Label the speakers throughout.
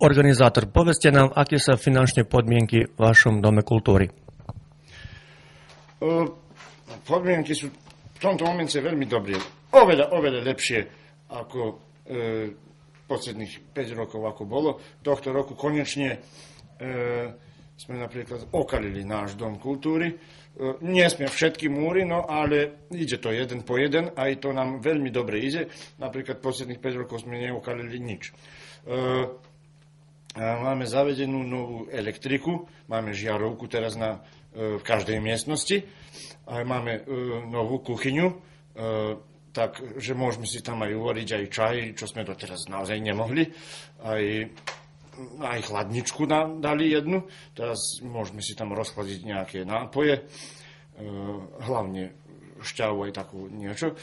Speaker 1: organizátor, povedzte nám, aké sú finančné podmienky v vašom Dome kultúry.
Speaker 2: Podmienky sú v tomto momente veľmi dobré. Oveľa lepšie ako posledných 5 rokov, ako bolo. Tohto roku konečne sme napríklad okalili náš Dom kultúry. Nie sme všetky múry, no ale ide to jeden po jeden, aj to nám veľmi dobre ide. Napríklad posledných 5 rokov sme neokalili nič. Máme zavedenú novú elektriku, máme žiarovku teraz v každej miestnosti, a máme novú kuchyňu, takže môžeme si tam aj uvariť aj čaj, čo sme doteraz naozaj nemohli. Aj chladničku nám dali jednu, teraz môžeme si tam rozchladiť nejaké nápoje, hlavne šťavu aj takú niečo.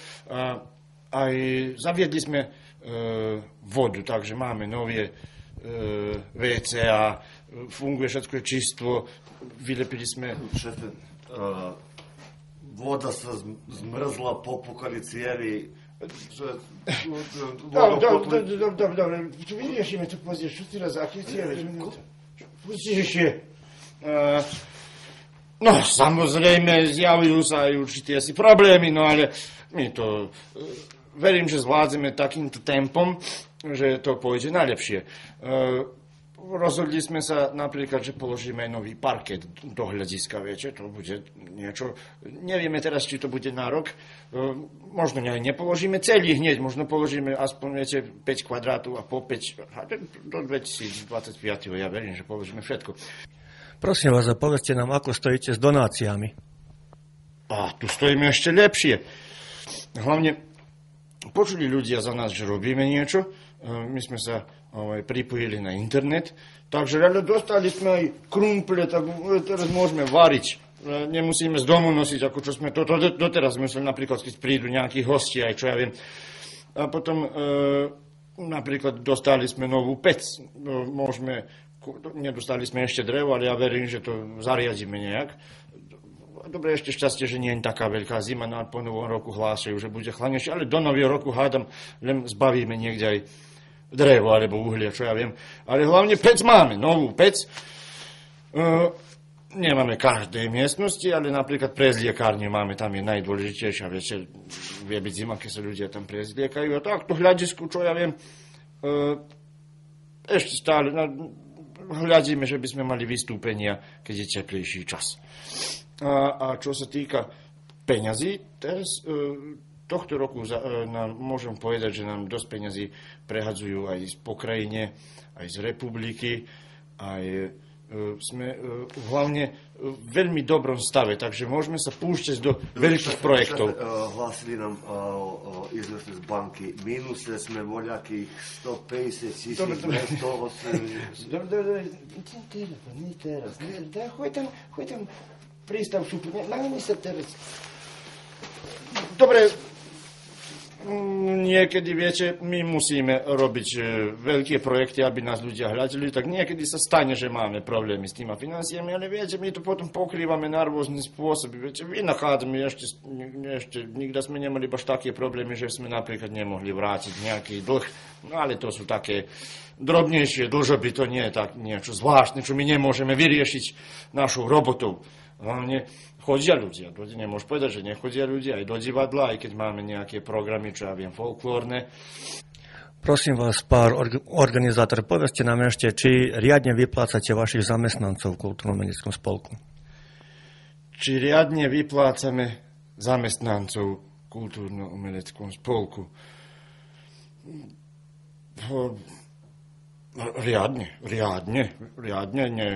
Speaker 2: Aj zaviedli sme vodu, takže máme nové WC a funguje všetko je čistvo. Vylepili sme...
Speaker 3: Voda sa zmrzla, popukali cievy.
Speaker 2: Dobre, vyriešime to později. Čo ty raz, aké cievy? Pustíš. No, samozrejme, zjavujú sa aj určité asi problémy, no ale my to... Verím, že zvládzeme takýmto tempom, že to pôjde najlepšie. Rozhodli sme sa napríklad, že položíme aj nový parket do hľadiska, viete, to bude niečo, nevieme teraz, či to bude na rok, možno aj nepoložíme celý hneď, možno položíme aspoň, viete, 5 kvadrátov a po 5, do 2025, ja verím, že položíme všetko.
Speaker 1: Prosím vás, povedzte nám, ako stojíte s donáciami.
Speaker 2: A tu stojíme ešte lepšie. Hlavne počuli ľudia za nás, že robíme niečo, my sme sa pripojili na internet, takže dostali sme aj krumple, tak teraz môžeme variť. Nemusíme z domu nosiť, ako čo sme doteraz museli, napríklad, keď prídu nejakí hostia, aj čo ja viem. A potom napríklad dostali sme novú pec. Nedostali sme ešte drevo, ale ja verím, že to zariadíme nejak. Dobre, ešte šťastie, že nie je taká veľká zima, no po novom roku hlásajú, že bude chladnejšie, ale do nového roku hádam, len zbavíme niekde aj drevo alebo uhlie, čo ja viem. Ale hlavne pec máme, novú pec. Nemáme každej miestnosti, ale napríklad prezliekárne máme, tam je najdôležitejšia, viete, vie byť zima, keď sa ľudia tam prezliekajú. A tak, to hľadisku, čo ja viem, ešte stále hľadíme, že by sme mali vystúpenia, keď je teplejší čas. A čo sa týka peňazí, teraz tohto roku nám môžem povedať, že nám dosť peňazí prehadzujú aj po krajine, aj z republiky, aj sme hlavne v veľmi dobrom stave, takže môžeme sa púšťať do veľkých projektov.
Speaker 3: Hlásili nám iznesli z banky, minuse sme voľakých 150 000, 180.
Speaker 2: Dobre, nie teraz. Choď tam prístav šupu, máme sa teraz. Dobre, niekedy, viete, my musíme robiť veľké projekty, aby nás ľudia hľadili, tak niekedy sa stane, že máme problémy s tými financiami, ale viete, my to potom pokrývame na rôzne spôsoby. Viete, vynachádzame ešte nikdy sme nemali až také problémy, že sme napríklad nemohli vrátiť nejaký dlh, no ale to sú také drobnejšie dlžoby, to nie je tak niečo zvláštne, čo my nemôžeme vyriešiť našou robotou. Hlavne chodia ľudia. Nemôžem povedať, že nechodia ľudia aj do divadla, aj keď máme nejaké programy, čo ja viem, folklórne.
Speaker 1: Prosím vás, pár organizátor, povedzte nám ešte, či riadne vyplácate vašich zamestnancov v Kultúrno-umeleckom spolku.
Speaker 2: Či riadne vyplácame zamestnancov v Kultúrno-umeleckom spolku. Riadne,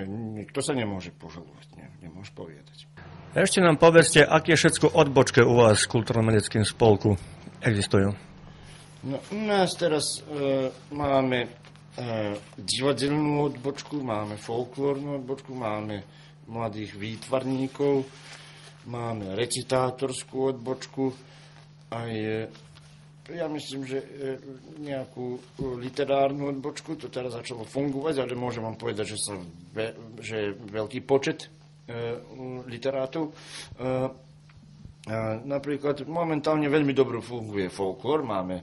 Speaker 2: nikto sa nemôže požalovať, nemôže povedať.
Speaker 1: Ešte nám povedzte, aké všetko odbočky u vás v Kultúrno-umeleckém spolku existujú.
Speaker 2: No, u nás teraz máme divadelnú odbočku, máme folklórnu odbočku, máme mladých výtvarníkov, máme recitátorskú odbočku, aj ja myslím, že nejakú literárnu odbočku, to teraz začalo fungovať, ale môžem vám povedať, že je veľký počet literátov. Napríklad momentálne veľmi dobro funguje folklór, máme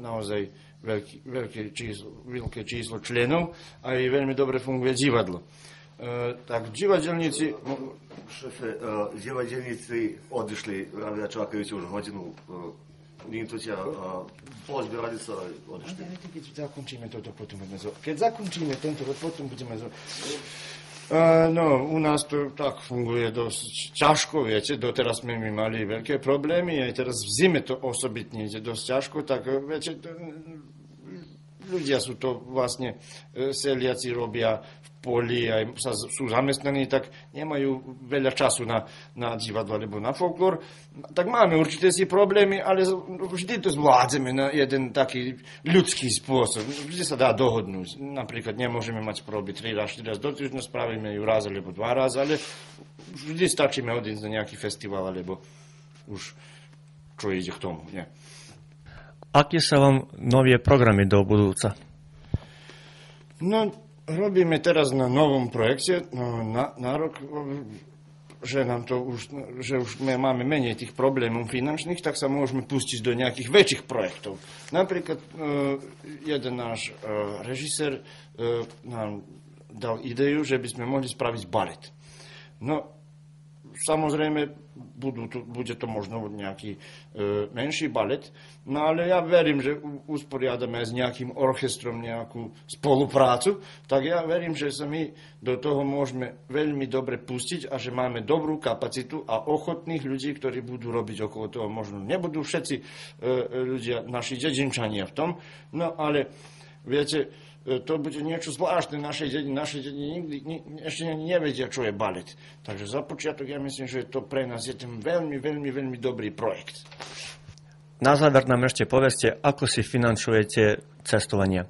Speaker 2: naozaj veľké číslo členov a aj veľmi dobre funguje divadlo. Tak divadelníci...
Speaker 3: Šefe, divadelníci odišli, ja čakajući už hodinu, nikto ťa pozbierali sa a odišli.
Speaker 2: Keď zakončíme toto, potom budeme Keď zakončíme tento rok, potom budeme No, u nás to tak funguje dosť ťažko, viete, doteraz sme my mali veľké problémy, aj teraz v zime to osobitne ide dosť ťažko, tak viete, ľudia sú to vlastne, seliaci robia v poli, aj sú zamestnaní, tak nemajú veľa času na divadlo alebo na folklór. Tak máme určité si problémy, ale vždy to zvládzeme na jeden taký ľudský spôsob. Vždy sa dá dohodnúť. Napríklad nemôžeme mať proby 3 raz, 4 raz do týždňa, spravíme ju raz alebo 2 raz, ale vždy stačíme odísť na nejaký festival, alebo už čo ide k tomu. Nie.
Speaker 1: Aké sa vám nové programy do budúca?
Speaker 2: No, robíme teraz na novom projekte, na rok, že už máme menej tých problémov finančných, tak sa môžeme pustiť do nejakých väčších projektov. Napríklad jeden náš režisér nám dal ideu, že by sme mohli spraviť balet. No, samozrejme, bude to možno nejaký menší balet, no ale ja verím, že usporiadame s nejakým orchestrom nejakú spoluprácu, tak ja verím, že sa my do toho môžeme veľmi dobre pustiť a že máme dobrú kapacitu a ochotných ľudí, ktorí budú robiť okolo toho. Možno nebudú všetci ľudia, naši dedinčania v tom, no ale viete, to bude niečo zvláštne naše deti nikdy ešte nevedia, čo je balet. Takže za počiatok ja myslím, že to pre nás je ten veľmi, veľmi, veľmi dobrý projekt.
Speaker 1: Na záver nám ešte povedzte, ako si financujete cestovania.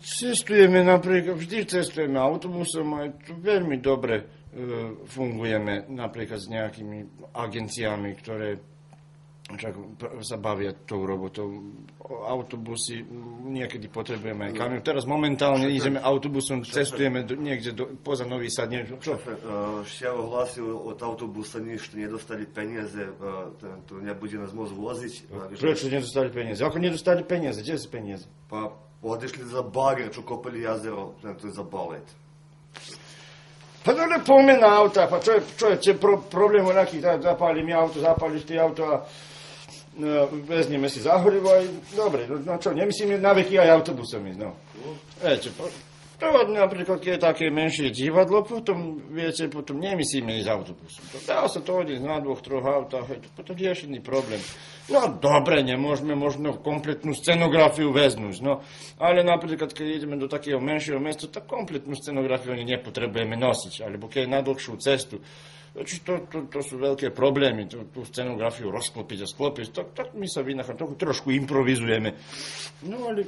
Speaker 2: Cestujeme napríklad, vždy cestujeme autobusom a tu veľmi dobre fungujeme napríklad s nejakými agenciami, ktoré sa bavia tou robotou. Autobusy, niekedy potrebujeme aj kamion. Teraz momentálne ideme autobusom, cestujeme niekde poza Nový Sad.
Speaker 3: Ще огласили от автобуса, що не достали пенезе, то не буде нас môcť voziť.
Speaker 2: Prečo nedostali peniaze? Ako nedostali peniaze? Kde sú peniaze?
Speaker 3: Odešli za bagер, čo kopali jazero, to je za balet.
Speaker 2: Pa to ne pomena auta, pa čo je problém u nekih, zapali mi auto, zapališ ti auto, a vezneme si zahorivo i dobre, no čo, nemyslím naveky aj autobusom ísť, no. Viete, to napríklad, keď je také menšie divadlo, potom, viete, potom nemyslíme ísť autobusom. Dá sa to odísť na 2-3 autách, potom riešený problém. No dobre, nemôžeme možno kompletnú scenografiu veznúť, no. Ale napríklad, keď ideme do takého menšieho mesta, tak kompletnú scenografiu ani nepotrebujeme nosiť, alebo keď je na dlhšiu cestu. To sú veľké problémy, tú scenografiu rozklopiť a sklopiť, tak my sa vynacháme, trošku improvizujeme. No ale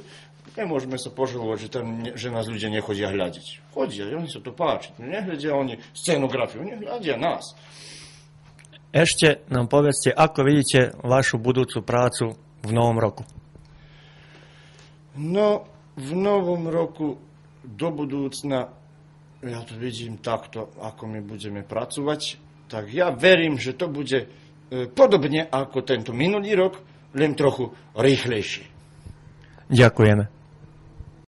Speaker 2: nemôžeme sa požalovať, že nás ľudia nechodia hľadiť. Chodia, oni sa to páči. Nehľadia oni scenografiu, nehľadia nás.
Speaker 1: Ešte nám povedzte, ako vidíte vašu budúcu prácu v novom roku.
Speaker 2: No, v novom roku do budúcna ja to vidím takto, ako my budeme pracovať, tak ja verím, že to bude podobne ako tento minulý rok, len trochu rýchlejšie.
Speaker 1: Ďakujeme.